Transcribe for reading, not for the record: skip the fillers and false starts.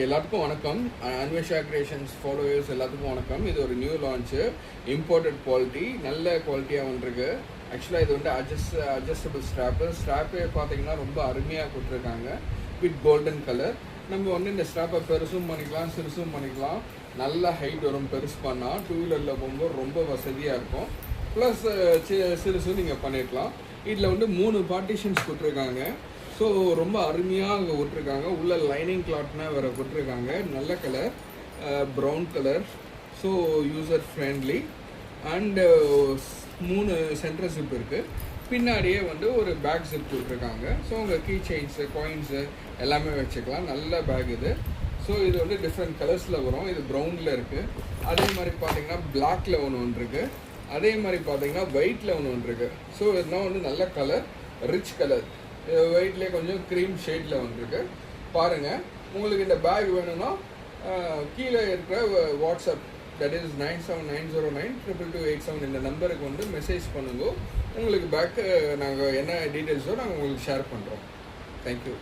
எல்லாத்துக்கும் வணக்கம். Anvesha creations followers எல்லாத்துக்கும் வணக்கம். இது ஒரு நியூ லான்ச்சு, இம்போர்ட்டட் குவாலிட்டி, நல்ல குவாலிட்டியாக வந்துருக்கு. ஆக்சுவலாக இது வந்து அட்ஜஸ்டபிள் ஸ்ட்ராப்பே பார்த்தீங்கன்னா ரொம்ப அருமையாக கொடுத்துருக்காங்க வித் கோல்டன் கலர். நம்ம வந்து இந்த ஸ்ட்ராப்பை பெருசும் பண்ணிக்கலாம், சிறுசும் பண்ணிக்கலாம். நல்ல ஹைட் வரும் பெருசு பண்ணால், டூ வீலரில் போகும்போது ரொம்ப வசதியாக இருக்கும். ப்ளஸ் சிறுசும் நீங்கள் பண்ணிக்கலாம். இதில் வந்து 3 பார்ட்டிஷன்ஸ் கொடுத்துருக்காங்க. ஸோ ரொம்ப அருமையாக அங்கே விட்டுருக்காங்க. உள்ள லைனிங் கிளாத்னா வேறு விட்டுருக்காங்க. நல்ல colour, brown colour. So user friendly. And 3 centre zip இருக்குது. பின்னாடியே வந்து ஒரு பேக் ஜிப் விட்டுருக்காங்க. ஸோ உங்கள் கீ செயின்ஸு, காயின்ஸு எல்லாமே வச்சுக்கலாம். நல்ல பேக் இது. ஸோ இது வந்து டிஃப்ரெண்ட் கலர்ஸில் வரும். இது ப்ரௌனில் இருக்குது. அதே மாதிரி பார்த்தீங்கன்னா பிளாக்கில் ஒன்று இருக்குது. அதே மாதிரி பார்த்தீங்கன்னா ஒயிட்டில் ஒன்று இருக்குது. ஸோ இதெல்லாம் வந்து நல்ல கலர், ரிச் கலர். ஒயிட்லேயே கொஞ்சம் க்ரீம் ஷேடில் வந்துருக்கு. பாருங்கள். உங்களுக்கு இந்த பேக் வேணும்னா கீழே இருக்கிற வாட்ஸ்அப், தட் இஸ் 9790922287 இந்த நம்பருக்கு வந்து மெசேஜ் பண்ணுங்க. உங்களுக்கு பேக்கு நாங்கள் என்ன டீட்டெயில்ஸோ நாங்கள் உங்களுக்கு ஷேர் பண்ணுறோம். தேங்க்யூ.